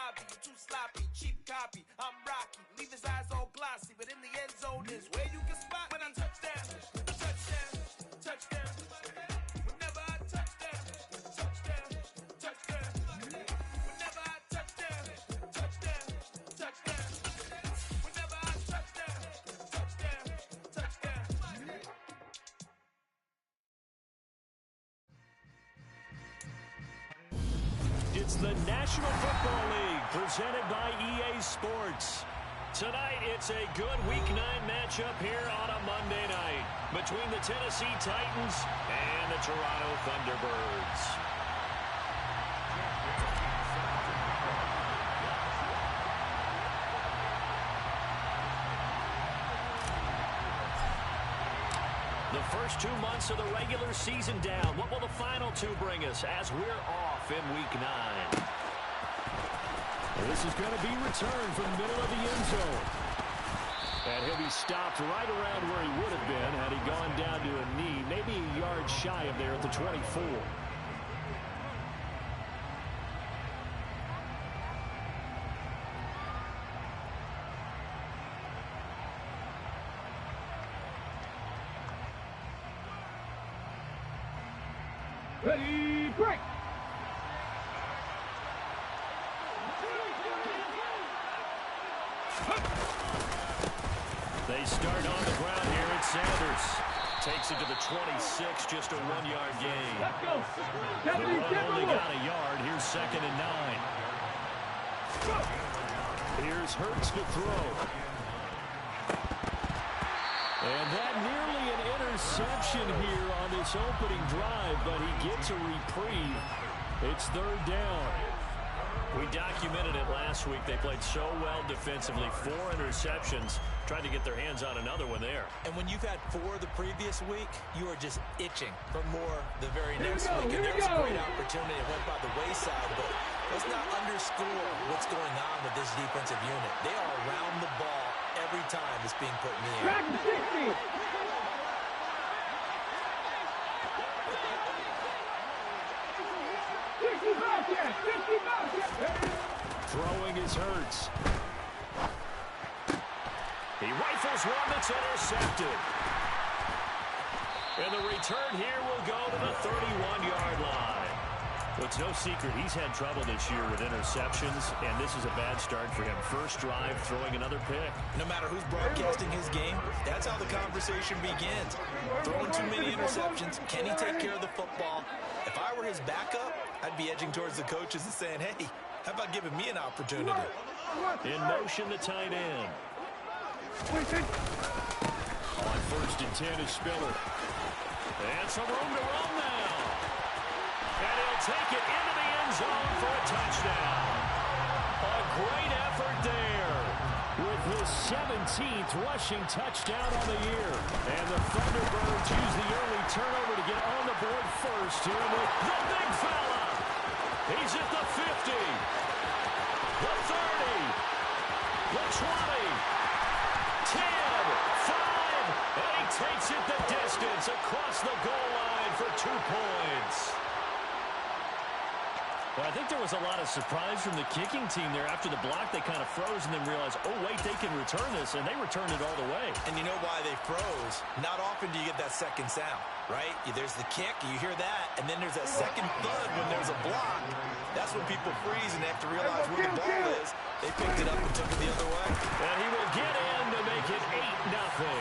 lobby. You're too sloppy, cheap copy. I'm Rocky, leave his eyes all glossy, but in the end zone is where you can spot when I touchdown, touchdown, touchdown. Whenever I touchdown, touchdown, touchdown. Whenever I touchdown, touchdown, touchdown. Whenever I touchdown, touchdown, touchdown. It's the National Football League presented by EA Sports. Tonight, it's a good Week 9 matchup here on a Monday night between the Tennessee Titans and the Toronto Thunderbirds. The first 2 months of the regular season down. What will the final two bring us as we're off in Week 9? This is going to be returned from the middle of the end zone. And he'll be stopped right around where he would have been had he gone down to a knee, maybe a yard shy of there at the 24. Ready, break! They start on the ground here at Sanders. Takes it to the 26, just a 1-yard gain. Let's go! The run only got a yard. Here's 2nd and 9. Here's Hurts to throw. And that nearly an interception here on this opening drive, but he gets a reprieve. It's 3rd down. We documented it last week. They played so well defensively. 4 interceptions. Tried to get their hands on another one there. And when you've had 4 the previous week, you are just itching for more the very next week. And there was a great opportunity. It went by the wayside, but let's not underscore what's going on with this defensive unit. They are around the ball every time it's being put in the air. Track 60! Throwing is Hurts. He rifles one that's intercepted. And the return here will go to the 31-yard line. Well, it's no secret he's had trouble this year with interceptions, and this is a bad start for him. First drive, throwing another pick. No matter who's broadcasting his game, that's how the conversation begins. Throwing too many interceptions, can he take care of the football? If I were his backup, I'd be edging towards the coaches and saying, hey, how about giving me an opportunity? In motion, the tight end. On 1st and 10 is Spiller. And some room to run now. And he'll take it into the end zone for a touchdown. A great effort there. With his 17th rushing touchdown on the year. And the Thunderbirds use the early turnover to get on the board first here with the big fella. He's at the 50. The 30. The 20. 10. 5. And he takes it the distance across the goal line for 2 points. Well, I think there was a lot of surprise from the kicking team there. After the block, they kind of froze and then realized, oh, wait, they can return this, and they returned it all the way. And you know why they froze? Not often do you get that second sound, right? There's the kick, you hear that, and then there's that second thud when there's a block. That's when people freeze and they have to realize where the ball is. They picked it up and took it the other way. And he will get in to make it 8-0.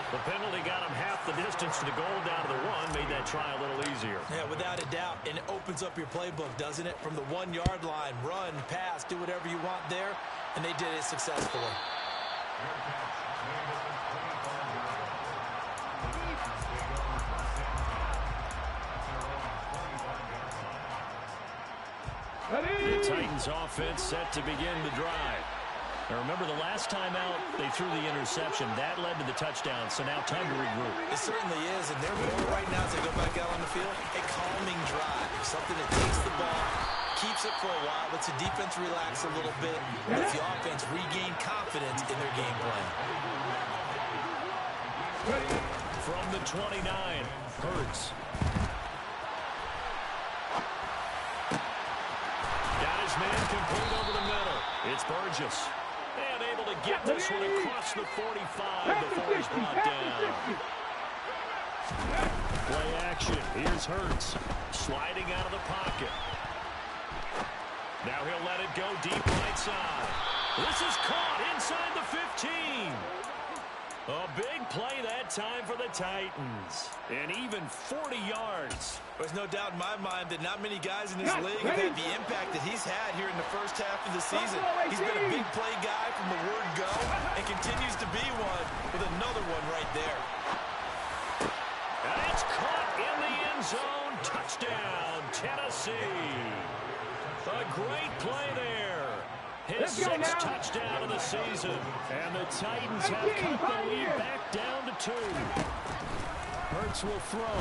The penalty got him half the distance to the goal down to the 1, made that try a little easier. Yeah, without a doubt, and it opens up your playbook, doesn't it? From the 1-yard line, run, pass, do whatever you want there, and they did it successfully. The Titans offense set to begin the drive. Now remember, the last time out, they threw the interception. That led to the touchdown, so now time to regroup. It certainly is, and they're more right now as they go back out on the field. A calming drive, something that takes the ball, keeps it for a while, lets the defense relax a little bit, lets the offense regain confidence in their game plan. From the 29, Hurts. Got his man complete over the middle. It's Burgess. And able to get this one across the 45 before he's brought down. Play action. Here's Hurts. Sliding out of the pocket. Now he'll let it go deep right side. This is caught inside the 15. A big play that time for the Titans. And even 40 yards. There's no doubt in my mind that not many guys in this league have had the impact that he's had here in the first half of the season. He's been a big play guy from the word go and continues to be one with another one right there. And it's caught in the end zone. Touchdown, Tennessee. A great play there. His sixth touchdown of the season. And the Titans have cut the lead back down to 2. Hurts will throw.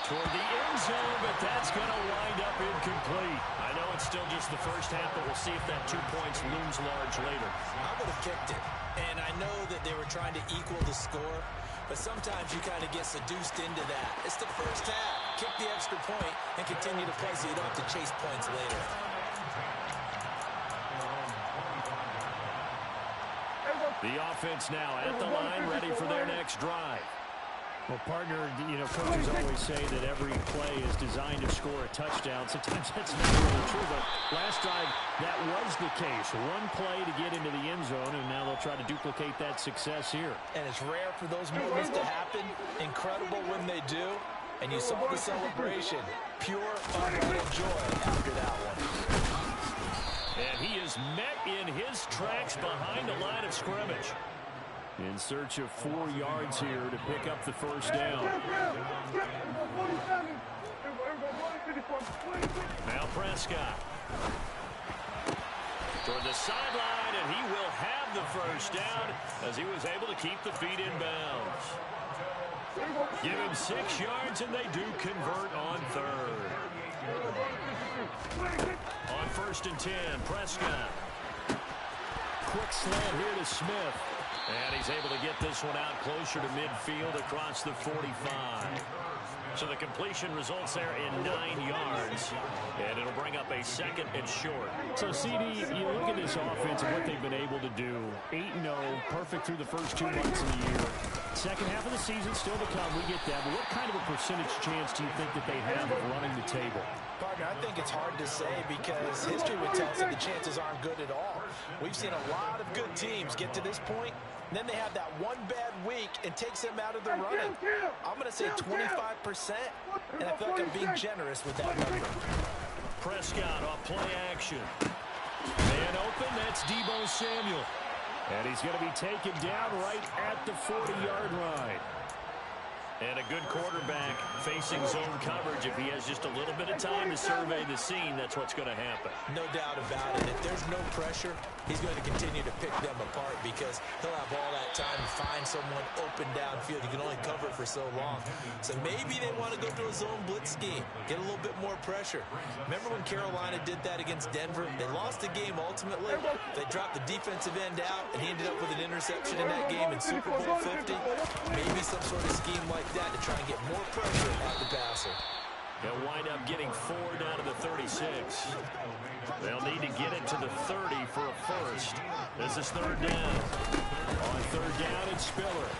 Toward the end zone, but that's going to wind up incomplete. I know it's still just the first half, but we'll see if that 2 points looms large later. I would have kicked it. And I know that they were trying to equal the score, but sometimes you kind of get seduced into that. It's the first half. Kick the extra point and continue to play so you don't have to chase points later. The offense now at the line, ready for their next drive. Well, partner, coaches always say that every play is designed to score a touchdown. Sometimes that's not really true, but last drive, that was the case. One play to get into the end zone, and now they'll try to duplicate that success here. And it's rare for those moments to happen. Incredible when they do. And you saw the celebration. Pure, unreal joy after that one. And he is met in his tracks behind the line of scrimmage. In search of 4 yards here to pick up the first down. Now Prescott. Toward the sideline, and he will have the first down as he was able to keep the feet in bounds. Give him 6 yards, and they do convert on third. On 1st and 10, Prescott. Quick slant here to Smith. And he's able to get this one out closer to midfield across the 45. So the completion results there in 9 yards. And it'll bring up a 2nd and short. So, CD, you look at this offense and what they've been able to do. 8-0, perfect through the first 2 months of the year. Second half of the season still to come. We get that. But what kind of a percentage chance do you think that they have of running the table? Partner, I think it's hard to say because history would tell us that the chances aren't good at all. We've seen a lot of good teams get to this point, and then they have that one bad week and takes them out of the running. I'm going to say 25%, and I feel like I'm being generous with that number. Prescott off play action. Man open, that's Deebo Samuel. And he's going to be taken down right at the 40-yard line. And a good quarterback facing zone coverage. If he has just a little bit of time to survey the scene, that's what's going to happen. No doubt about it. If there's no pressure, he's going to continue to pick them apart because he'll have all that time to find someone open downfield. You can only cover for so long. So maybe they want to go to a zone blitz scheme, get a little bit more pressure. Remember when Carolina did that against Denver? They lost the game ultimately. They dropped the defensive end out, and he ended up with an interception in that game in Super Bowl 50. Maybe some sort of scheme like that to try and get more pressure at the passer. They'll wind up getting 4 down to the 36. They'll need to get it to the 30 for a first. This is 3rd down. On 3rd down, it's Spiller.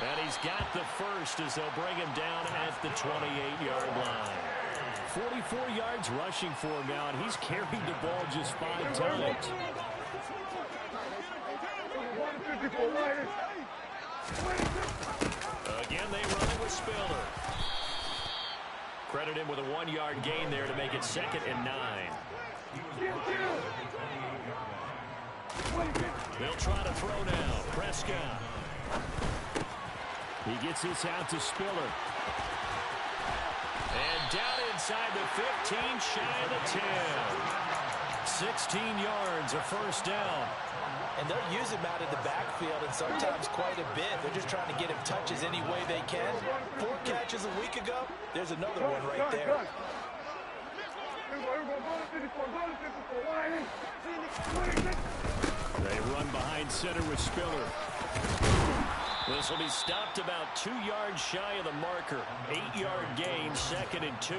And he's got the first as they'll bring him down at the 28-yard line. 44 yards rushing for him now, and he's carried the ball just 5 times. Again, they run it with Spiller. Credit him with a 1-yard gain there to make it 2nd and 9. They'll try to throw now. Prescott. He gets this out to Spiller. And down inside the 15, shy of the 10. 16 yards, a first down. And they'll use him out of the backfield and sometimes quite a bit. They're just trying to get him touches any way they can. 4 catches a week ago. There's another one right there. They run behind center with Spiller. This will be stopped about 2 yards shy of the marker. 8-yard gain, 2nd and 2.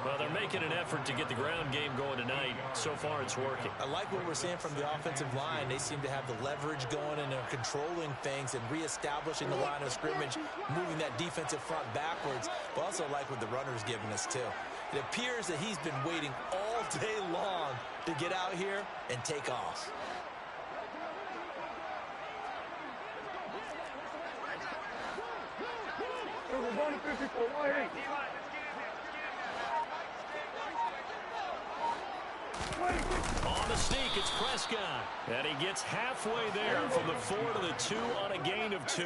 Well, they're making an effort to get the ground game going tonight. So far, it's working. I like what we're seeing from the offensive line. They seem to have the leverage going, and they're controlling things and reestablishing the line of scrimmage, moving that defensive front backwards. But also like what the runner's giving us, too. It appears that he's been waiting all day long to get out here and take off. On the sneak, it's Prescott. And he gets halfway there from the 4 to the 2 on a gain of 2.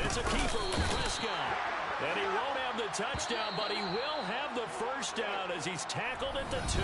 It's a keeper with Prescott. And he won't have the touchdown, but he will have the first down as he's tackled at the 2.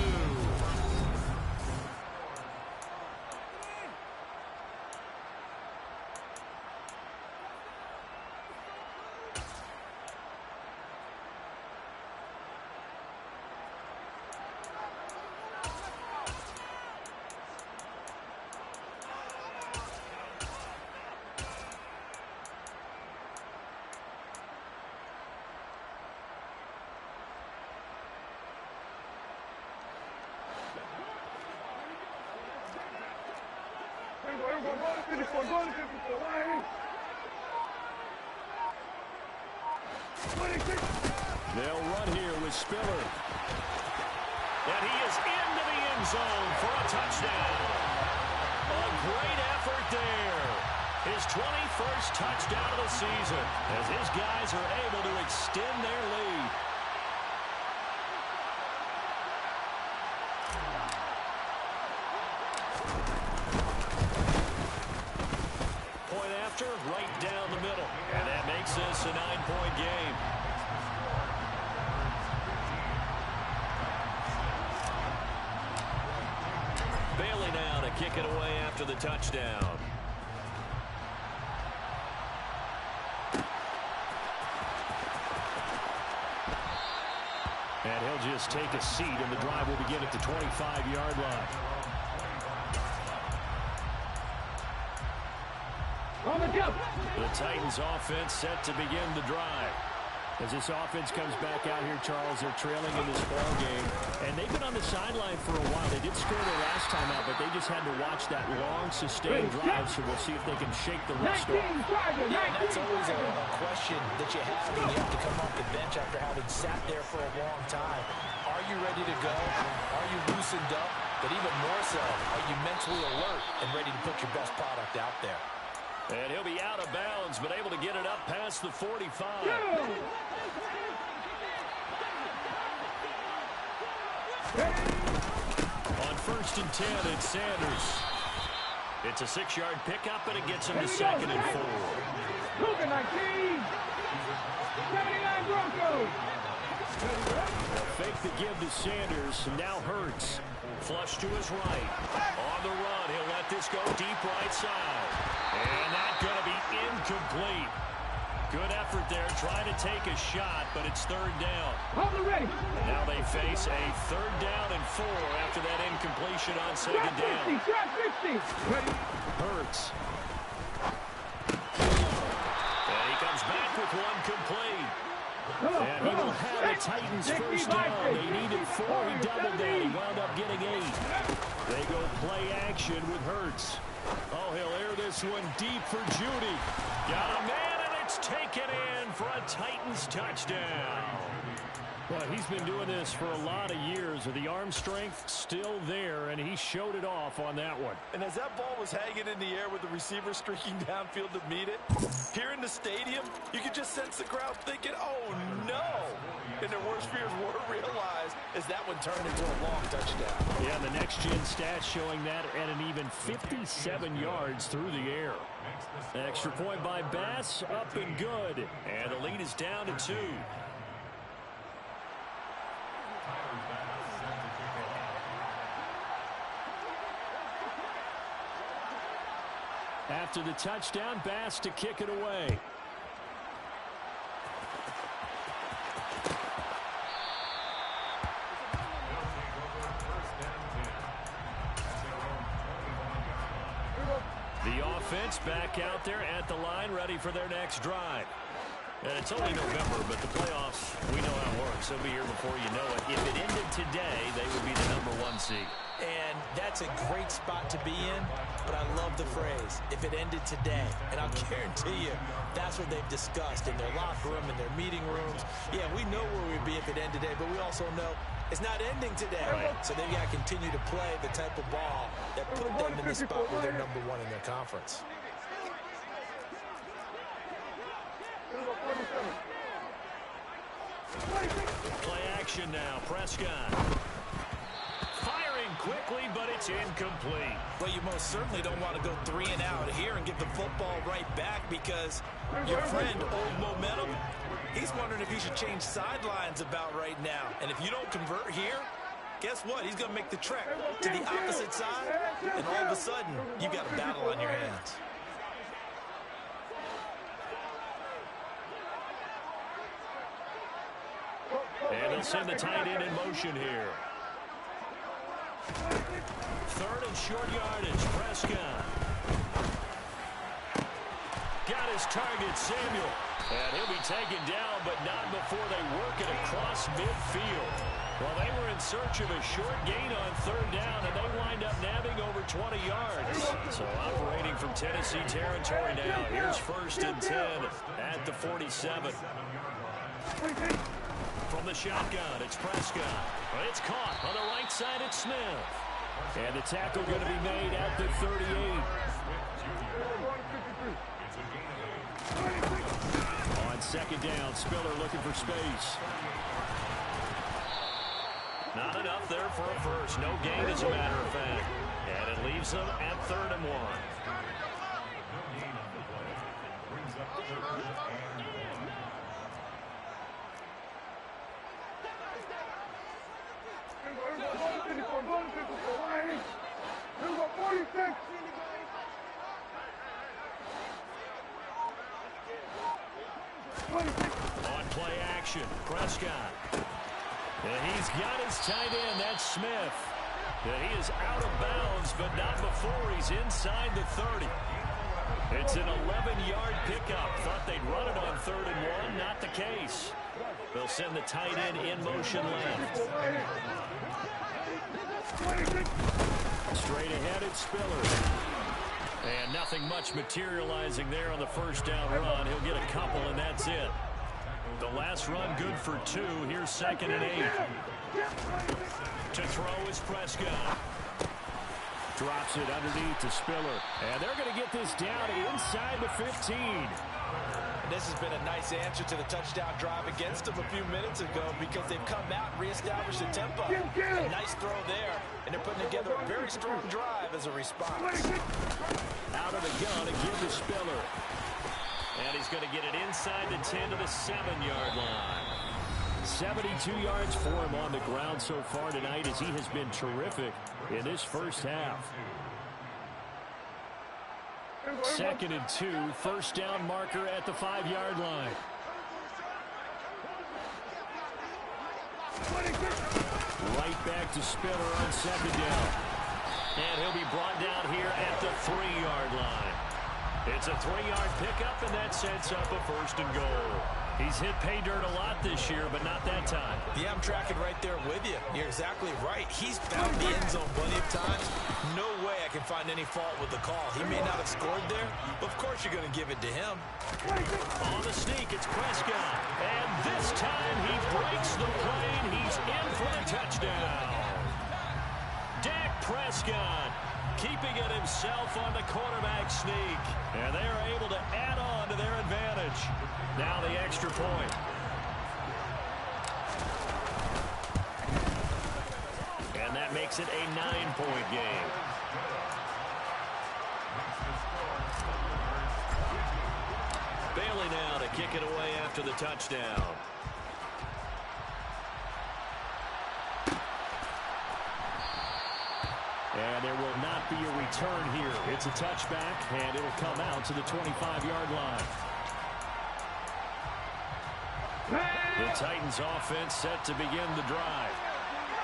They'll run here with Spiller. And he is into the end zone for a touchdown. A great effort there. His 21st touchdown of the season as his guys are able to extend their lead. Point after, right down the middle. And that makes this a 9-point game. Bailey now to kick it away after the touchdown. And he'll just take a seat, and the drive will begin at the 25-yard line. The Titans offense set to begin the drive. As this offense comes back out here, Charles, they're trailing in this ball game. And they've been on the sideline for a while. They did score their last time out, but they just had to watch that long, sustained drive, so we'll see if they can shake the rust off. Yeah, and that's always a question that you have when you have to come off the bench after having sat there for a long time. Are you ready to go? Are you loosened up? But even more so, are you mentally alert and ready to put your best product out there? And he'll be out of bounds, but able to get it up past the 45. On 1st and 10, it's Sanders. It's a 6-yard pickup, and it gets him to 2nd and 4. Cougar 19. 79 Broncos. Fake the give to Sanders. Now Hurts. Flush to his right. On the run, he'll let this go deep right side. And that's going to be incomplete. Good effort there, trying to take a shot, but it's 3rd down. Ready. Now they face a 3rd down and 4 after that incompletion on 2nd down. Trap 50. Ready. Hurts. And he comes back with one complete. And he will have the Titans first down. They needed 4. He doubled that. He wound up getting 8. They go play action with Hurts. Oh, he'll air this one deep for Judy. Got a man, and it's taken in for a Titans touchdown. Well, he's been doing this for a lot of years. The arm strength still there, and he showed it off on that one. And as that ball was hanging in the air with the receiver streaking downfield to meet it, here in the stadium, you could just sense the crowd thinking, oh, no. And their worst fears were realized as that one turned into a long touchdown. Yeah, the next-gen stats showing that at an even 57 yards through the air. Extra point by Bass, up and good. And the lead is down to 2. After the touchdown, Bass to kick it away. offense back out there at the line, ready for their next drive. And it's only November, but the playoffs, we know how it works. They'll be here before you know it. If it ended today, they would be the #1 seed. And that's a great spot to be in, but I love the phrase, if it ended today. And I'll guarantee you, that's what they've discussed in their locker room, in their meeting rooms. Yeah, we know where we'd be if it ended today, but we also know it's not ending today. Right. So they've got to continue to play the type of ball that put them in the spot where they're #1 in their conference. Play action now. Prescott. Firing quickly, but it's incomplete. Well, you most certainly don't want to go 3 and out here and give the football right back because your friend, Old Momentum, he's wondering if he should change sidelines about right now. And if you don't convert here, guess what? He's going to make the trek to the opposite side, and all of a sudden, you got a battle on your hands. And they'll send the tight end in motion here. 3rd and short yardage. Prescott. Got his target, Samuel. And he'll be taken down, but not before they work it across midfield. Well, they were in search of a short gain on 3rd down, and they wind up nabbing over 20 yards. So operating from Tennessee territory now. Here's 1st and 10 at the 47. From the shotgun, it's Prescott. It's caught on the right side, it's Smith. And the tackle going to be made at the 38. On 2nd down, Spiller looking for space. Not enough there for a first. No gain, as a matter of fact. And it leaves them at 3rd and 1. On play action, Prescott. And he's got his tight end, that's Smith. And he is out of bounds, but not before he's inside the 30. It's an 11-yard pickup. Thought they'd run it on 3rd and 1. Not the case. They'll send the tight end in motion left. Straight ahead, it's Spiller. And nothing much materializing there on the 1st down run. He'll get a couple, and that's it. The last run good for 2. Here's 2nd and 8. To throw is Prescott. Drops it underneath to Spiller. And they're going to get this down inside the 15. And this has been a nice answer to the touchdown drive against them a few minutes ago because they've come out and reestablished the tempo. A nice throw there, and they're putting together a very strong drive as a response. Out of the gun and give to Spiller. And he's going to get it inside the 10 to the 7-yard line. 72 yards for him on the ground so far tonight as he has been terrific in this first half. 2nd and 2, 1st down marker at the 5-yard line. Right back to Spiller on 2nd down. And he'll be brought down here at the 3-yard line. It's a 3-yard pickup, and that sets up a 1st and goal. He's hit pay dirt a lot this year, but not that time. Yeah, I'm tracking right there with you. You're exactly right. He's found the end zone plenty of times. No way I can find any fault with the call. He may not have scored there, but of course you're going to give it to him. On the sneak, it's Prescott. And this time he breaks the plane. He's in for the touchdown. Dak Prescott keeping it himself on the quarterback sneak. And they are able to add on to their advantage. Now the extra point. And that makes it a 9-point game. Bailey now to kick it away after the touchdown. And there will not be a return here. It's a touchback, and it'll come out to the 25-yard line. The Titans offense set to begin the drive.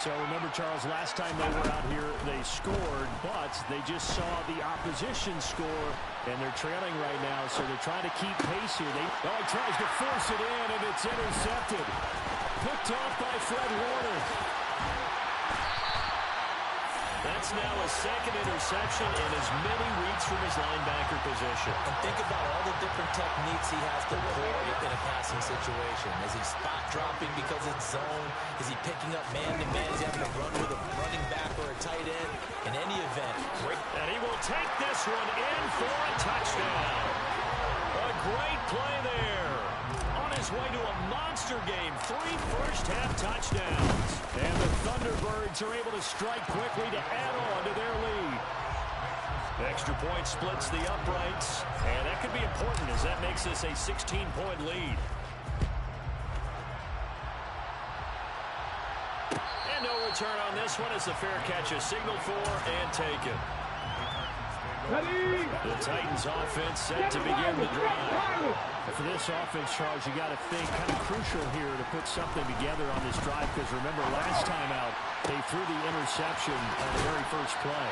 So remember, Charles, last time they were out here, they scored, but they just saw the opposition score, and they're trailing right now, so they're trying to keep pace here. He tries to force it in, and it's intercepted. Picked off by Fred Warner. That's now a second interception in as many weeks from his linebacker position. And think about all the different techniques he has to employ in a passing situation. Is he spot dropping because it's zone? Is he picking up man-to-man? Is he having to run with a running back or a tight end? In any event, great. And he will take this one in for a touchdown. A great play there. On his way to a monster game, 3 first-half touchdowns. And the Thunderbirds are able to strike quickly to add on to their lead. Extra point splits the uprights, and that could be important as that makes this a 16-point lead. And no return on this one as the fair catch is signaled for and taken. The Titans offense set to begin the drive. For this offense, Charles, you got to think kind of crucial here to put something together on this drive, because remember last time out they threw the interception on the very first play.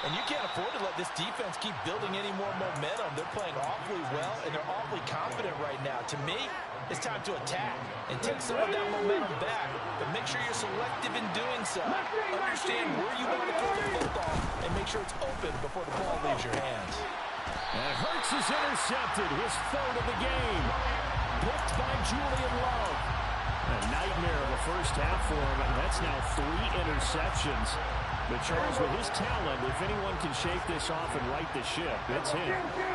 And you can't afford to let this defense keep building any more momentum. They're playing awfully well, and they're awfully confident right now. To me, it's time to attack and take some of that momentum back, but make sure you're selective in doing so. Understand where you want to throw the football and make sure it's open before the ball leaves your hands. And Hurts is intercepted, his third of the game. Picked by Julian Love. A nightmare of a first half for him, and that's now 3 interceptions. But Charles, with his talent, if anyone can shake this off and right the ship, it's him.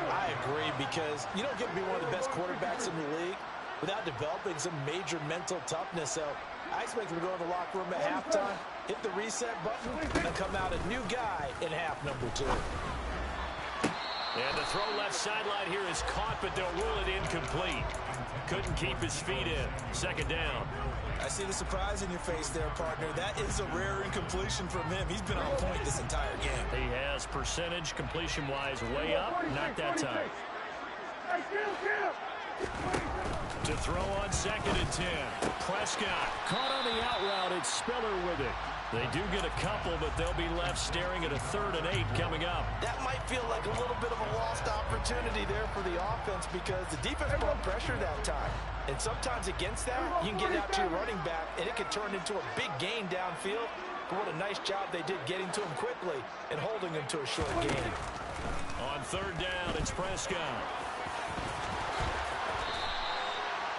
I agree, because you don't get to be one of the best quarterbacks in the league without developing some major mental toughness. So I expect him to go in the locker room at halftime, hit the reset button, and come out a new guy in half number 2. And the throw left sideline here is caught, but they'll rule it incomplete. Couldn't keep his feet in. Second down. I see the surprise in your face there, partner. That is a rare incompletion from him. He's been on point this entire game. He has percentage completion-wise way up. Not that time. To throw on 2nd and 10. Prescott. Caught on the out route. It's Spiller with it. They do get a couple, but they'll be left staring at a 3rd and 8 coming up. That might feel like a little bit of a lost opportunity there for the offense, because the defense brought pressure that time. And sometimes against that, you can get out to your running back, and it could turn into a big gain downfield. But what a nice job they did getting to him quickly and holding him to a short gain. On 3rd down, it's Prescott.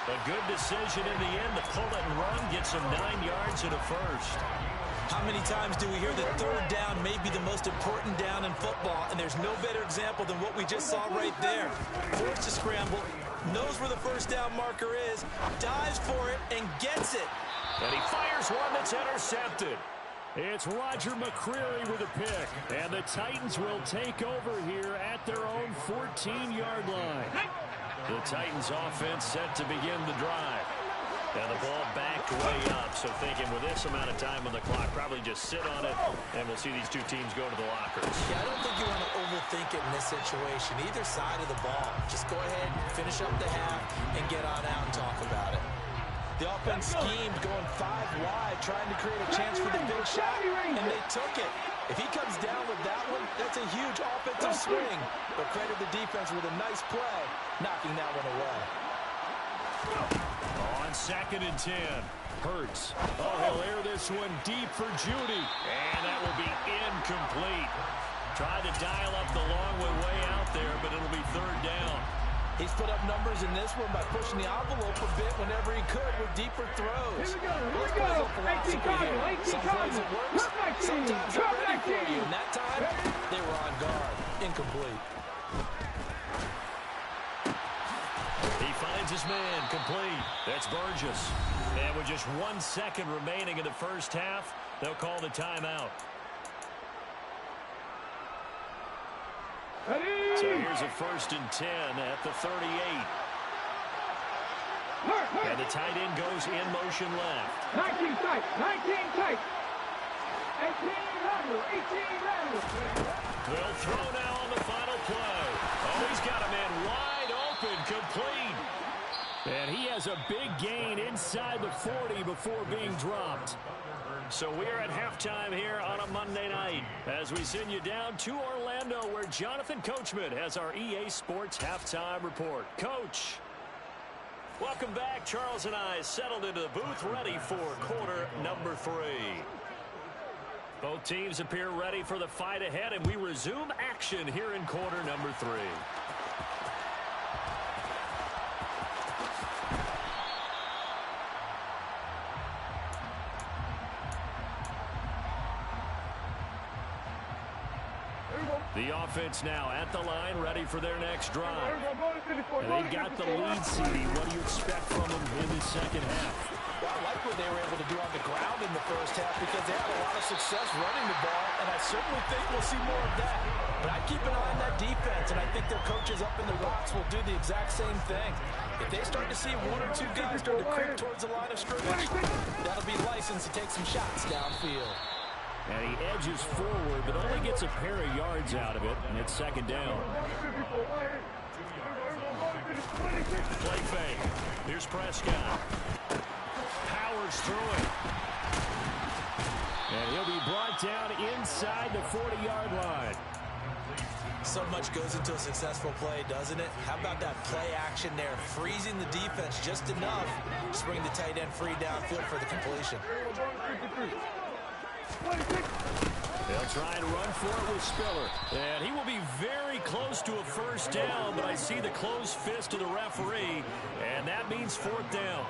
A good decision in the end. The pull it and run gets him 9 yards and a first. How many times do we hear that 3rd down may be the most important down in football, and there's no better example than what we just saw right there. Forced to scramble, knows where the first down marker is, dives for it, and gets it. And he fires one that's intercepted. It's Roger McCreary with a pick, and the Titans will take over here at their own 14-yard line. The Titans offense set to begin the drive. And the ball backed way up, so thinking with this amount of time on the clock, probably just sit on it, and we'll see these two teams go to the lockers. Yeah, I don't think you want to overthink it in this situation. Either side of the ball. Just go ahead, finish up the half, and get on out and talk about it. The offense schemed, going 5 wide, trying to create a chance for the big shot, and they took it. If he comes down with that one, that's a huge offensive swing. But credit the defense with a nice play, knocking that one away. On 2nd and 10. Hurts. Oh, he'll air this one deep for Judy. And that will be incomplete. Tried to dial up the long way out there, but it'll be 3rd down. He's put up numbers in this one by pushing the envelope a bit whenever he could with deeper throws. Here we go. 18 Cardinal, 18 Some plays Cardinal. it works, Drop back team. sometimes Drop they're ready back for team. you. And that time, they were on guard. Incomplete. He finds his man, complete. That's Burgess. And with just 1 second remaining in the first half, they'll call the timeout. Ready? So here's a 1st and 10 at the 38. And the tight end goes in motion left. 19 tight. 19 tight. 18 lateral. 18 lateral. They'll throw now on the final play. Oh, he's got a man wide open, complete. And he has a big gain inside the 40 before being dropped. So we are at halftime here on a Monday night as we send you down to Orlando where Jonathan Coachman has our EA Sports Halftime Report. Coach. Welcome back. Charles and I settled into the booth ready for quarter number 3. Both teams appear ready for the fight ahead, and we resume action here in quarter number 3. The offense now at the line, ready for their next drive. And they got the lead, CD. What do you expect from them in the second half? Well, I like what they were able to do on the ground in the first half because they had a lot of success running the ball, and I certainly think we'll see more of that. But I keep an eye on that defense, and I think their coaches up in the rocks will do the exact same thing. If they start to see 1 or 2 guys start to creep towards the line of scrimmage, that'll be license to take some shots downfield. And he edges forward, but only gets a pair of yards out of it, and it's second down. Play fake. Here's Prescott. Powers through it. And he'll be brought down inside the 40-yard line. So much goes into a successful play, doesn't it? How about that play action there, freezing the defense just enough to bring the tight end free downfield for the completion. They'll try and run for it with Spiller. And he will be very close to a first down, but I see the closed fist of the referee, and that means 4th down.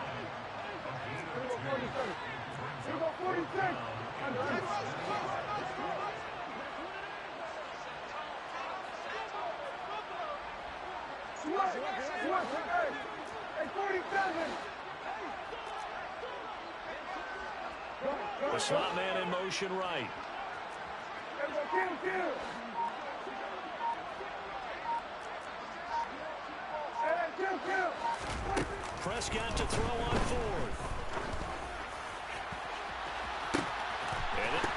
The slot man in motion right. Prescott to throw on 4th.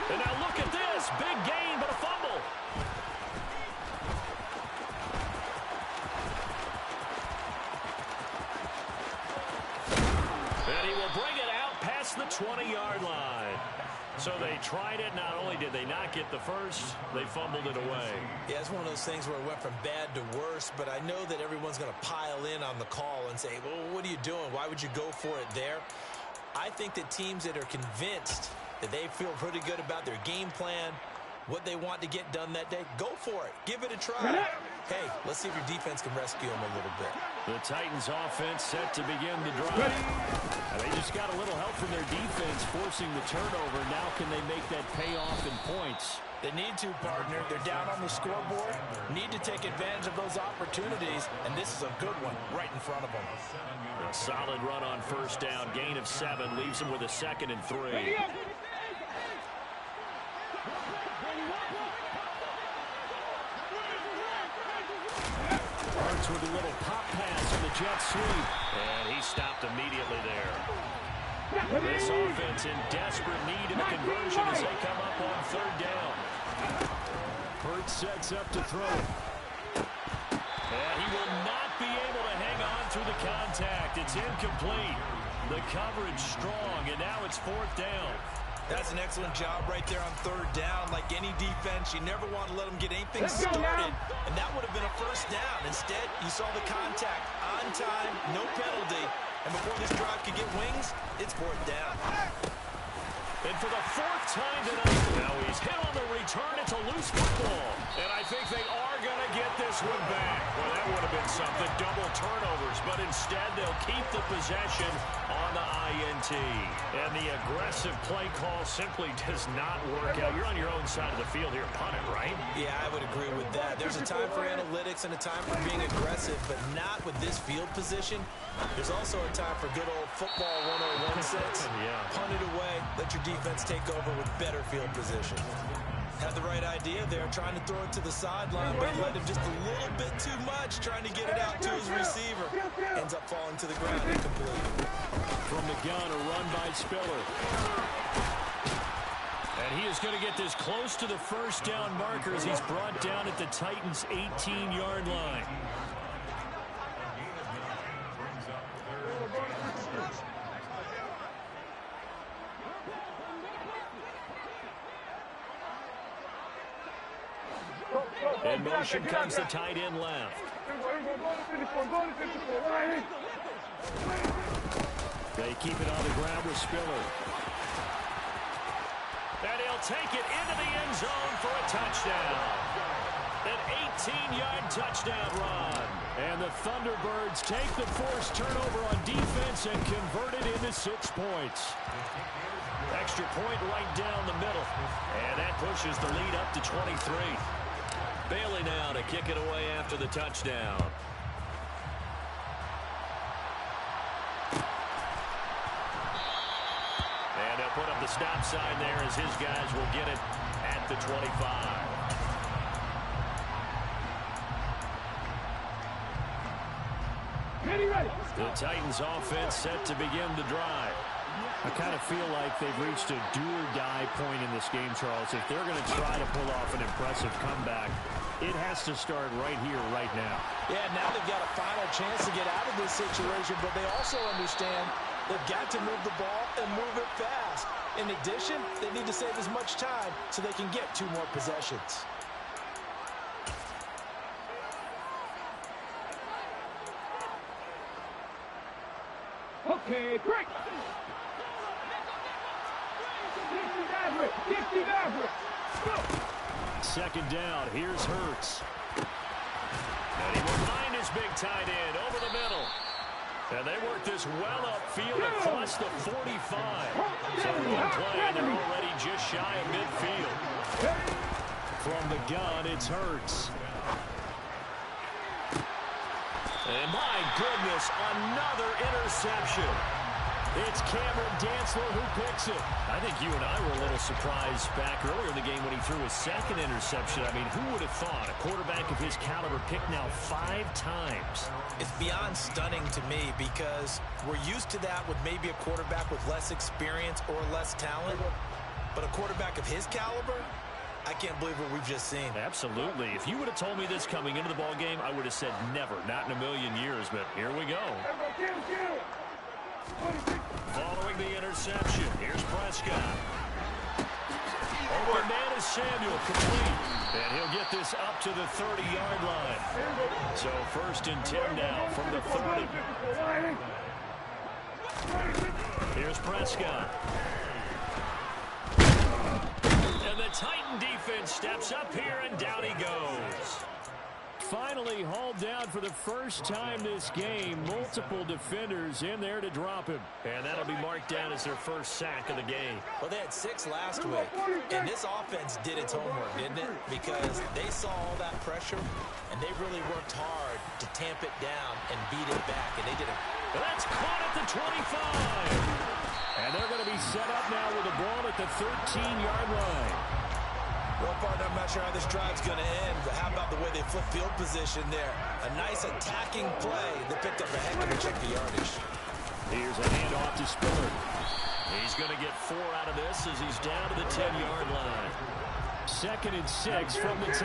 And now look at this. Big gain, but a fumble. And he will bring it out past the 20-yard line. So they tried it. Not only did they not get the first, they fumbled it away. Yeah, it's one of those things where it went from bad to worse, but I know that everyone's going to pile in on the call and say, well, what are you doing? Why would you go for it there? I think that teams that are convinced that they feel pretty good about their game plan, what they want to get done that day, go for it. Give it a try. Hey, let's see if your defense can rescue them a little bit. The Titans offense set to begin the drive. And they just got a little help from their defense forcing the turnover. Now can they make that payoff in points? They need to, partner. They're down on the scoreboard. Need to take advantage of those opportunities, and this is a good one right in front of them. A solid run on first down. Gain of 7 leaves them with a 2nd and 3. With a little pop pass on the jet sweep. And he stopped immediately there. This offense in desperate need of a conversion as they come up on 3rd down. Hurts sets up to throw. And he will not be able to hang on through the contact. It's incomplete. The coverage strong, and now it's 4th down. That's an excellent job right there on 3rd down. Like any defense, you never want to let them get anything started, and that would have been a first down. Instead, you saw the contact on time, no penalty, and before this drive could get wings, it's 4th down. And for the 4th time tonight, now he's hit on the return. It's a loose football, and I think they are going to get this one back. Well, that would have been something, double turnovers, but instead they'll keep the possession on the INT. And the aggressive play call simply does not work out. You're on your own side of the field here, punt it, right? Yeah, I would agree with that. There's a time for analytics and a time for being aggressive, but not with this field position. There's also a time for good old football 101 sense. Punt it away, let your defense take over with better field position. Had the right idea there, trying to throw it to the sideline, but he let him just a little bit too much, trying to get it out to his receiver. Ends up falling to the ground incomplete. From the gun, a run by Spiller. And he is going to get this close to the first down marker as he's brought down at the Titans' 18-yard line. In motion comes the tight end left. They keep it on the ground with Spiller. And he'll take it into the end zone for a touchdown. An 18-yard touchdown run. And the Thunderbirds take the forced turnover on defense and convert it into 6 points. Extra point right down the middle. And that pushes the lead up to 23. Bailey now to kick it away after the touchdown. And they'll put up the stop sign there as his guys will get it at the 25. The Titans offense set to begin the drive. I kind of feel like they've reached a do-or-die point in this game, Charles. If they're going to try to pull off an impressive comeback, it has to start right here, right now. Yeah, now they've got a final chance to get out of this situation, but they also understand they've got to move the ball and move it fast. In addition, they need to save as much time so they can get 2 more possessions. Okay, break. Second down, here's Hurts. And he will find his big tight end over the middle. And they work this well upfield across the 45. So one play, and they're already just shy of midfield. From the gun, it's Hurts. And my goodness, another interception. It's Cameron Dantzler who picks it. I think you and I were a little surprised back earlier in the game when he threw his second interception. I mean, who would have thought a quarterback of his caliber picked now 5 times? It's beyond stunning to me because we're used to that with maybe a quarterback with less experience or less talent. But a quarterback of his caliber, I can't believe what we've just seen. Absolutely. If you would have told me this coming into the ball game, I would have said never, not in a million years. But here we go. Following the interception, here's Prescott. Open man is Samuel, complete. And he'll get this up to the 30-yard line. So 1st and 10 now from the 30. Here's Prescott. And the Titan defense steps up here, and down he goes. Finally hauled down for the first time this game. Multiple defenders in there to drop him. And that'll be marked down as their first sack of the game. Well, they had 6 last week. And this offense did its homework, didn't it? Because they saw all that pressure, and they really worked hard to tamp it down and beat it back. And they did it. That's caught at the 25. And they're going to be set up now with the ball at the 13-yard line. Well, partner, I'm not sure how this drive's going to end, but how about the way they flip field position there? A nice attacking play that picked up a heck of a chunk of yardage. Here's a handoff to Spiller. He's going to get 4 out of this as he's down to the 10-yard line. 2nd and 6 from the 10.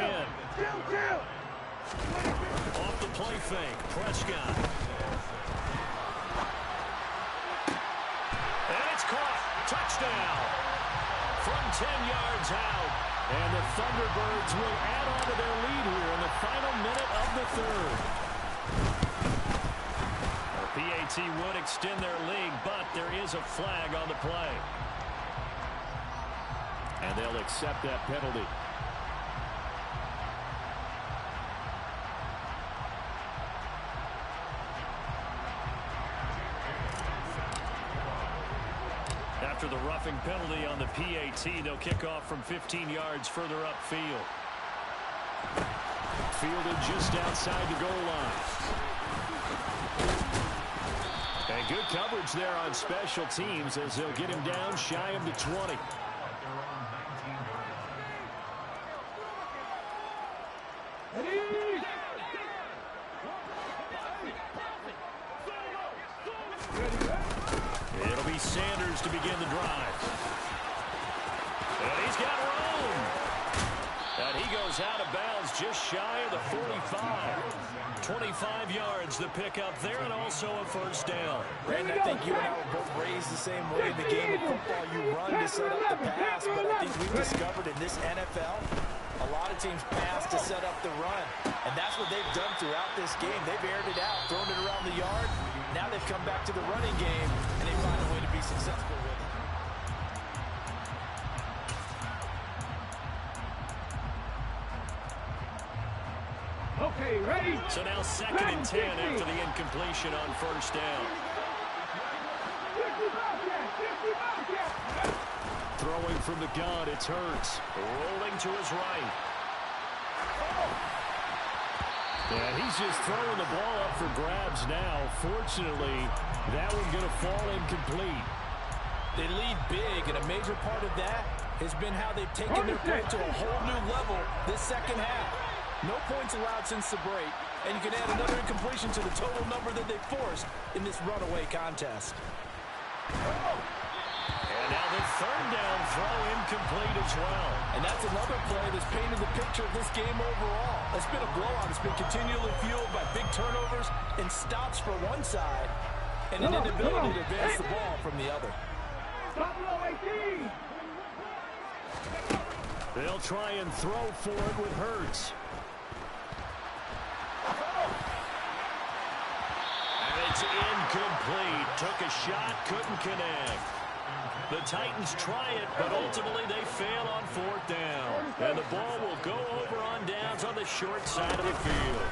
Off the play fake, Prescott. And it's caught. Touchdown. From 10 yards out. And the Thunderbirds will add on to their lead here in the final minute of the 3rd. The PAT would extend their lead, but there is a flag on the play. And they'll accept that penalty. After the roughing penalty on the PAT, they'll kick off from 15 yards further upfield. Fielded just outside the goal line. And good coverage there on special teams as they'll get him down shy of the 20. It'll be Sanders to begin the drive. And he's got room. And he goes out of bounds just shy of the 45. 25 yards the pickup there, and also a first down. Brandon, I think you and I were both raised the same way in the game of football. You run to set up the pass, but I think we've discovered in this NFL, A lot of teams pass to set up the run, and that's what they've done throughout this game. They've aired it out, thrown it around the yard. Now they've come back to the running game, and they find a way to be successful with it. Okay, ready? So now 2nd and 10 after the incompletion on first down. Throwing from the gun, it's Hurts. Rolling to his right. And he's just throwing the ball up for grabs now. Fortunately, that one's going to fall incomplete. They lead big, and a major part of that has been how they've taken their play to a whole new level this second half. No points allowed since the break, and you can add another incompletion to the total number that they forced in this runaway contest. And now the 3rd down throw incomplete as well. And that's another play that's painted the picture of this game overall. It's been a blowout. It's been continually fueled by big turnovers and stops for one side and an inability to advance the ball from the other. They'll try and throw for it with Hurts. And it's incomplete. Took a shot, couldn't connect. The Titans try it, but ultimately they fail on 4th down. And the ball will go over on downs on the short side of the field.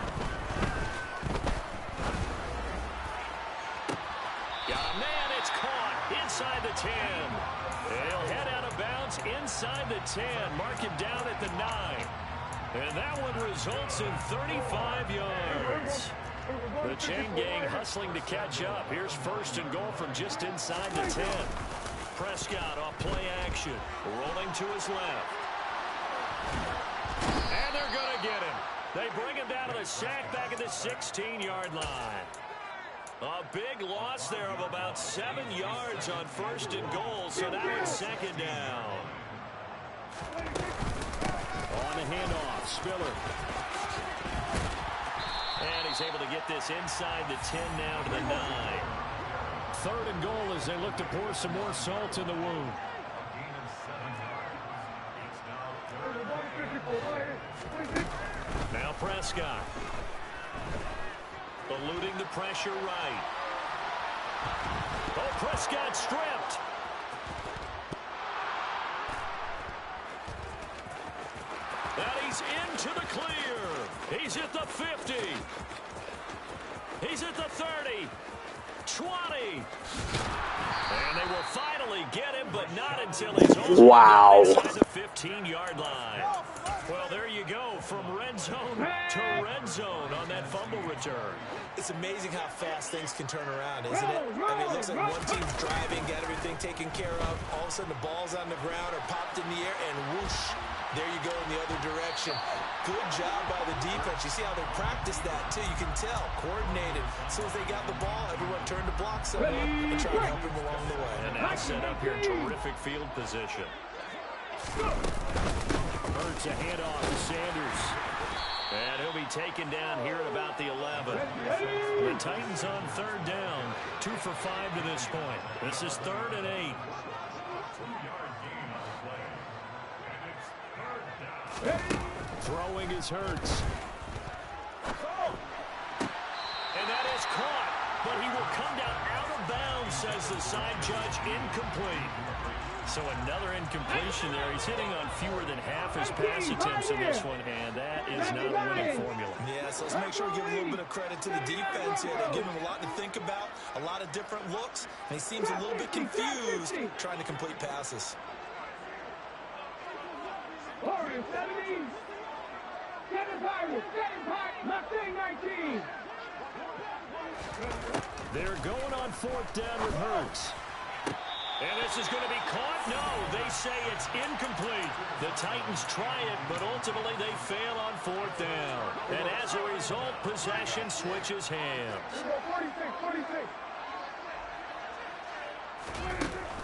Got a man, it's caught inside the 10. They'll head out of bounds inside the 10. Mark him down at the 9. And that one results in 35 yards. The chain gang hustling to catch up. Here's 1st and goal from just inside the 10. Prescott off play action. Rolling to his left. And they're going to get him. They bring him down to the sack back at the 16-yard line. A big loss there of about 7 yards on 1st and goal, so that was 2nd down. On the handoff, Spiller. And he's able to get this inside the 10 now to the 9. 3rd and goal as they look to pour some more salt in the wound. Now Prescott. Eluding the pressure right. Oh, Prescott stripped. And he's into the clear. He's at the 50. He's at the 30. 20. And they will finally get him, but not until he's inside the 15-yard line. Well, there you go, from red zone to red zone on that fumble return. It's amazing how fast things can turn around, isn't it? I mean, it looks like one team's driving, got everything taken care of. All of a sudden, the ball's on the ground or popped in the air, and whoosh, there you go in the other direction. Good job by the defense. You see how they practiced that, too. You can tell, coordinated. As soon as they got the ball, everyone turned to block someone and tried to help him along the way. And now set up here, terrific field position. Hurts a handoff to Sanders. And he'll be taken down here at about the 11. The Titans on 3rd down. 2 for 5 to this point. This is 3rd and 8. Throwing is Hurts. And that is caught. But he will come down out of bounds, says the side judge. Incomplete. So another incompletion there. He's hitting on fewer than half his pass attempts in this one, and that is not a winning formula. Yeah, so let's make sure we give a little bit of credit to the defense here. They give him a lot to think about, a lot of different looks, and he seems a little bit confused trying to complete passes. They're going on 4th down with Hurts. And this is going to be caught? No, they say it's incomplete. The Titans try it, but ultimately they fail on 4th down. And as a result, possession switches hands. 46.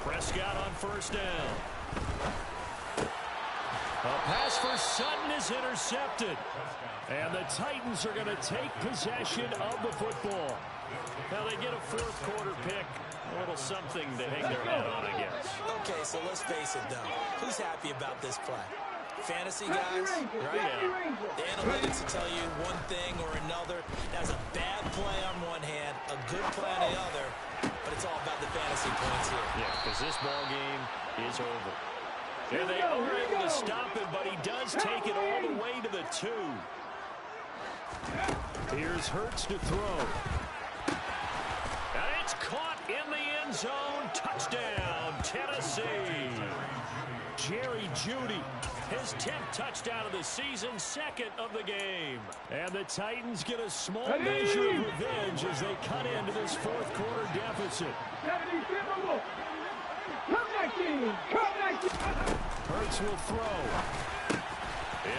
Prescott on 1st down. A pass for Sutton is intercepted. And the Titans are going to take possession of the football. Now they get a 4th quarter pick. A little something to hang their hat on, I guess. Okay, so let's face it, though. Who's happy about this play? fantasy guys, right? The analytics will tell you one thing or another. That's a bad play on one hand, a good play on the other, but it's all about the fantasy points here. Yeah, because this ball game is over. And they are able to stop him, but he does take it all the way to the 2. Here's Hurts to throw. And it's caught in the end zone. Touchdown, Tennessee. Jerry Jeudy, his 10th touchdown of the season, 2nd of the game. And the Titans get a small measure of revenge as they cut into this 4th quarter deficit. Hurts will throw.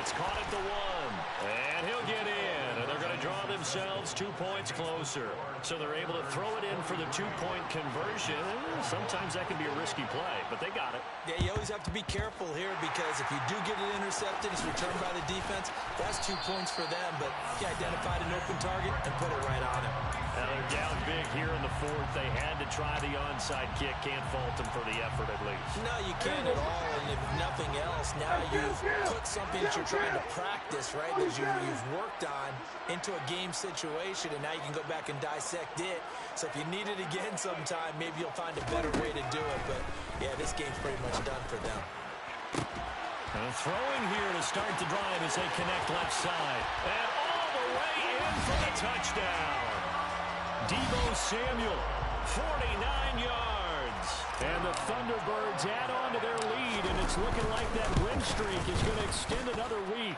It's caught at the 1. And he'll get in. And they're going to draw themselves 2 points closer. So they're able to throw it in for the 2-point conversion. Sometimes that can be a risky play, but they got it. Yeah, you always have to be careful here because if you do get it intercepted, it's returned by the defense. That's 2 points for them, but he identified an open target and put it right on him. Now they're down big here in the 4th. They had to try the onside kick. Can't fault them for the effort at least. No, you can't at all. And if nothing else, now you've put something that you're trying to practice, right, that you've worked on into a game situation, and now you can go back and dissect it. So if you need it again sometime, maybe you'll find a better way to do it. But, yeah, this game's pretty much done for them. And throwing here to start the drive as they connect left side. And all the way in for the touchdown. Deebo Samuel, 49 yards. And the Thunderbirds add on to their lead, and it's looking like that win streak is going to extend another week.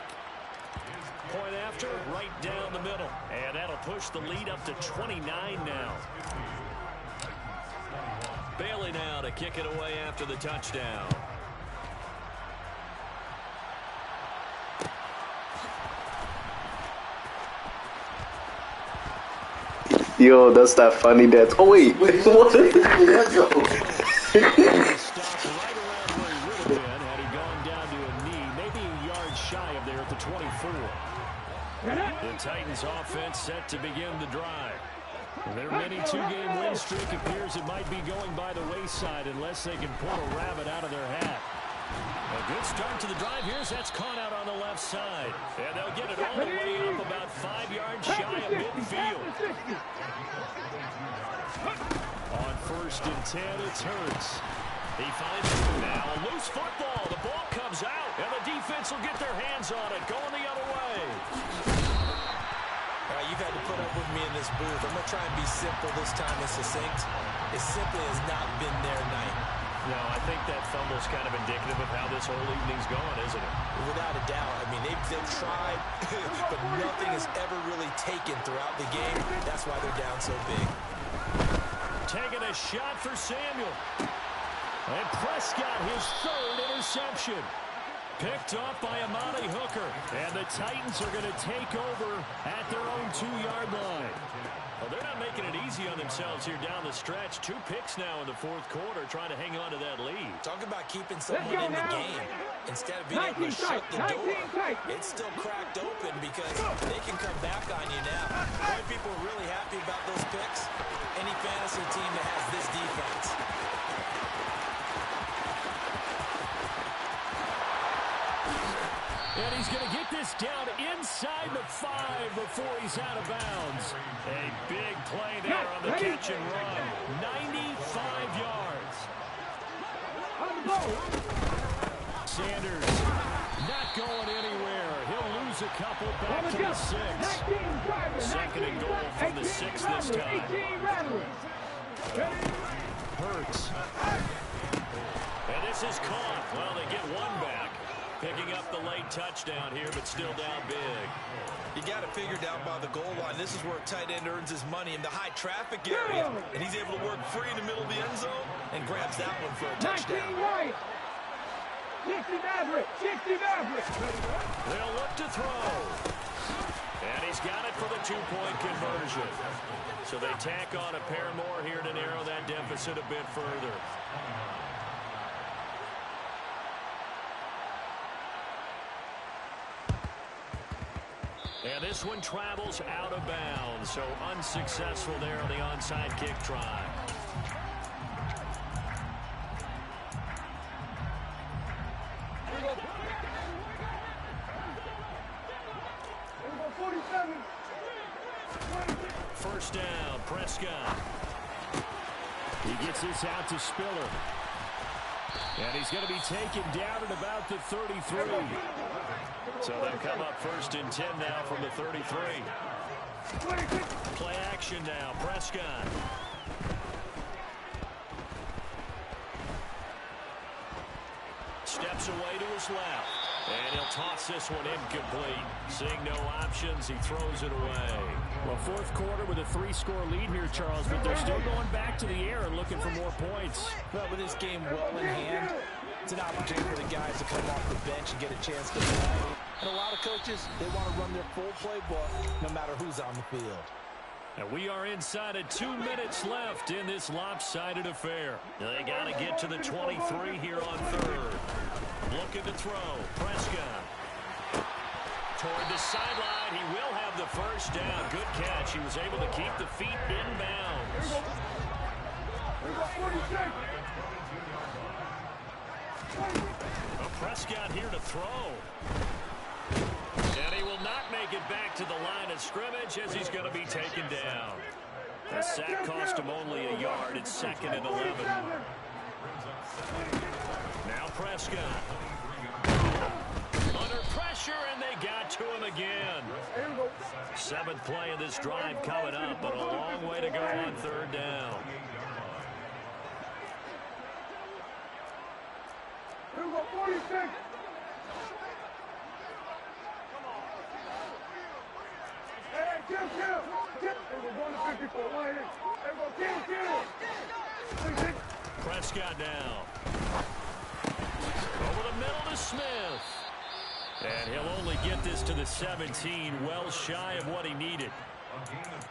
Point after, right down the middle. And that'll push the lead up to 29 now. Bailey now to kick it away after the touchdown. Yo, that's that funny dance. Oh, wait, what? Stopped right around where he would have been had he gone down to a knee, maybe a yard shy of there at the 24. The Titans offense set to begin the drive. Their mini 2-game win streak appears it might be going by the wayside unless they can pull a rabbit out of their hat. A good start to the drive. Here's that's caught out on the left side. And they'll get it all the way up about 5 yards shy of midfield. On 1st and 10, it's Hurts. He finds it now. A loose football. The ball comes out, and the defense will get their hands on it. Going the other way. All right, you've had to put up with me in this booth. I'm going to try and be simple this time and succinct. It simply has not been their night. No, I think that fumble's kind of indicative of how this whole evening's gone, isn't it? Without a doubt. I mean, they've tried, but nothing has ever really taken throughout the game. That's why they're down so big. Taking a shot for Samuel. And Prescott, his 3rd interception. Picked off by Amani Hooker. And the Titans are going to take over at their own 2-yard line. Well, they're not making it easy on themselves here down the stretch. 2 picks now in the 4th quarter trying to hang on to that lead. Talk about keeping someone in the game instead of being able to shut the door. It's still cracked open because they can come back on you now. Boy, people are really happy about those picks. Any fantasy team that has this defense. And he's going to get this down inside the 5 before he's out of bounds. A big play there on the catch and run. 95 yards. Sanders not going anywhere. He'll lose a couple back to the 6. 2nd and goal from the 6 this time. Hurts. And this is caught. Well, they get 1 back. Picking up the late touchdown here, but still down big. You got to figure down by the goal line. This is where a tight end earns his money in the high traffic area. And he's able to work free in the middle of the end zone and grabs that one for a touchdown. 60 Maverick. They'll look to throw. And he's got it for the 2-point conversion. So they tack on a pair more here to narrow that deficit a bit further. And this one travels out of bounds, so unsuccessful there on the onside kick try. Prescott. He gets this out to Spiller. And he's going to be taken down at about the 33. So they'll come up 1st and 10 now from the 33. Play action now. Prescott. Steps away to his left. And he'll toss this one incomplete. Seeing no options, he throws it away. Well, fourth quarter with a 3-score lead here, Charles, but they're still going back to the air and looking for more points. Well, with this game well in hand, it's an opportunity for the guys to come off the bench and get a chance to play. And a lot of coaches, they want to run their full playbook no matter who's on the field. And we are inside of 2 minutes left in this lopsided affair. They got to get to the 23 here on 3rd. Looking to throw. Prescott. Toward the sideline. He will have the first down. Good catch. He was able to keep the feet in bounds. Well, Prescott here to throw. And he will not make it back to the line of scrimmage as he's going to be taken down. The sack cost him only a yard. It's 2nd and 11. Now Prescott. Under pressure, and they got to him again. 7th play of this drive coming up, but a long way to go on 3rd down. Here we go, 46. Hey, kill. We're going to 54. Hey, go, kill. Prescott now. Over the middle to Smith. And he'll only get this to the 17, well shy of what he needed.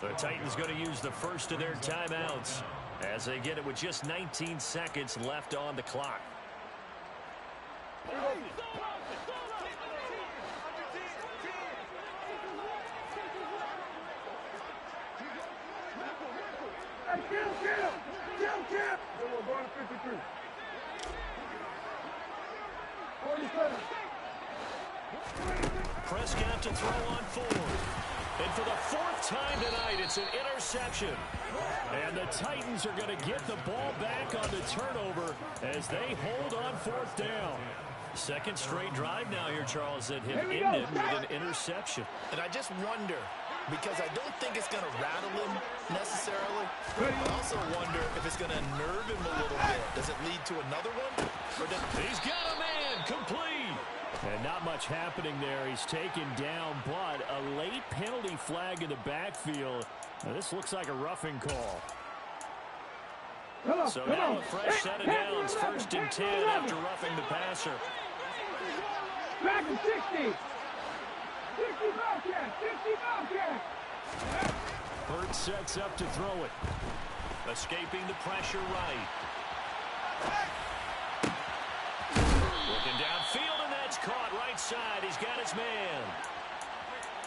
The Titans going to use the first of their timeouts as they get it with just 19 seconds left on the clock. Kill. We're going to 53. 47. Prescott to throw on 4th. And for the 4th time tonight, it's an interception. And the Titans are going to get the ball back on the turnover as they hold on 4th down. 2nd straight drive now here, Charles, that have ended with an interception. And I just wonder, because I don't think it's going to rattle him necessarily. I also wonder if it's going to nerve him a little bit. Does it lead to another one? He's got a man complete. And not much happening there. He's taken down, but a late penalty flag in the backfield. Now, this looks like a roughing call. So now a fresh set of downs, 1st and 10 after roughing the passer. Back to 60. 60 Bobcat. 60 Bobcat. Hurt sets up to throw it. Escaping the pressure right. Looking downfield, and that's caught right side. He's got his man.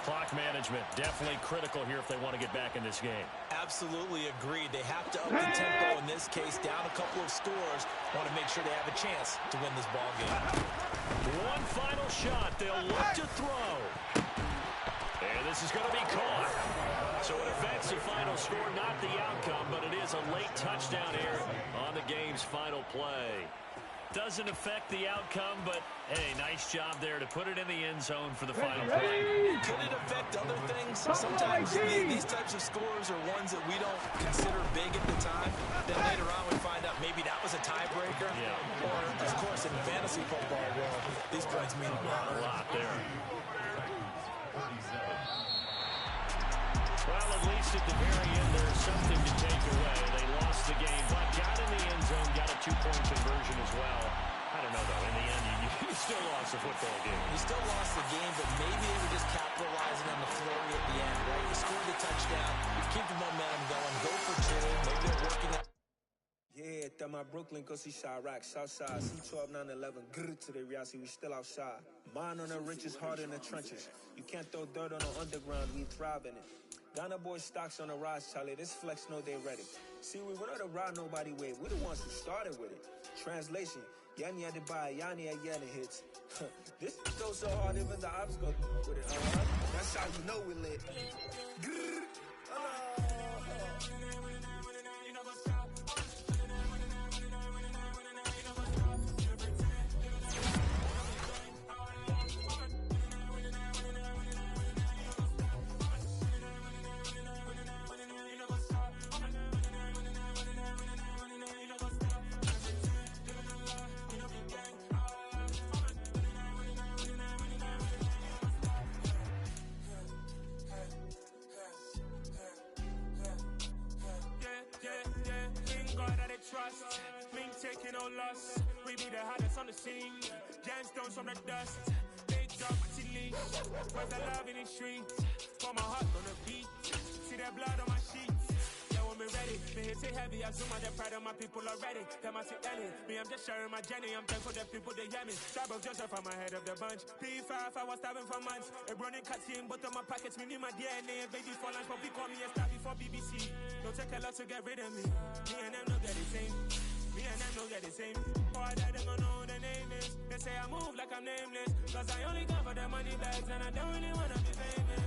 Clock management definitely critical here if they want to get back in this game. Absolutely agreed. They have to up the tempo in this case, down a couple of scores. Want to make sure they have a chance to win this ball game. One final shot. They'll look to throw. And this is going to be caught. So it affects the final score, not the outcome, but it is a late touchdown here on the game's final play. Doesn't affect the outcome, but, hey, nice job there to put it in the end zone for the final play. Could it affect other things? Sometimes these types of scores are ones that we don't consider big at the time. Then later on we find out maybe that was a tiebreaker. Yeah. Or, of course, in the fantasy football world, these points mean a lot. A lot there. Well, at least at the very end, there's something to take away. They lost the game, but got in the end zone, got a 2-point conversion as well. I don't know, though. In the end, you still lost the football game. You still lost the game, but maybe they were just capitalizing on the flurry at the end, right? You scored the touchdown, you keep the momentum going, go for 2. Maybe they're working out. Yeah, that my Brooklyn, go see Chirac, Southside, C12, 911, grr to the reality, we still outside. Mine on the riches, hard in the trenches. You can't throw dirt on the underground, we thrive in it. Ghana boys stocks on the rise, Charlie. This flex know they ready. See, we went on the ride nobody wave. We the ones who started with it. Translation: Yanni had to buy, Yanni had yelling hits. This goes so hard, even the ops go with it. That's how you know we lit. Grrr. bust. Mink taking no loss. We be the hottest on the scene. Gemstones from the dust. Big dog to leash. Where's the love in the streets? Put my heart on the beat. See that blood on my sheets. Yeah, when we ready, me hit it heavy. I zoom on the pride of my people already. Them I see Ellie. Me, I'm just sharing my journey. I'm thankful that people they hear me. Stab of Joseph on my head of the bunch. P5, I was stabbing for months. A running cut in both of my pockets. Me need my DNA and baby for lunch. But we call me a star before BBC. Don't take a lot to get rid of me. Me and them don't get the same. Me and them don't get the same. All that them don't know who the name is. They say I move like I'm nameless. Cause I only come for the money bags and I don't really wanna be famous.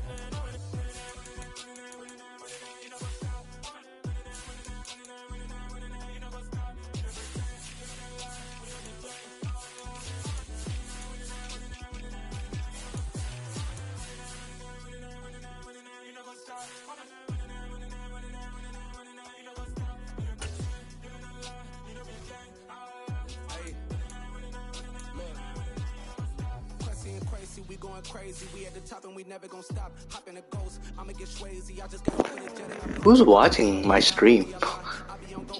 We going crazy, we at the top and we never gonna stop. Hop in a ghost, I'ma get crazy. I just got off in the jet. Who's watching my stream?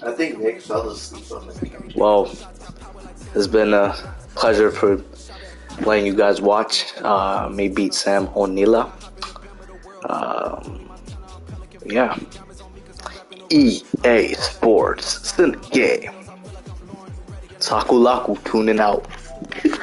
I think Nick fell asleep on it. Well, it's been a pleasure for letting you guys watch me beat Sam O'Neilla. Yeah. EA Sports, it's in the game. Sakulaku tuning out.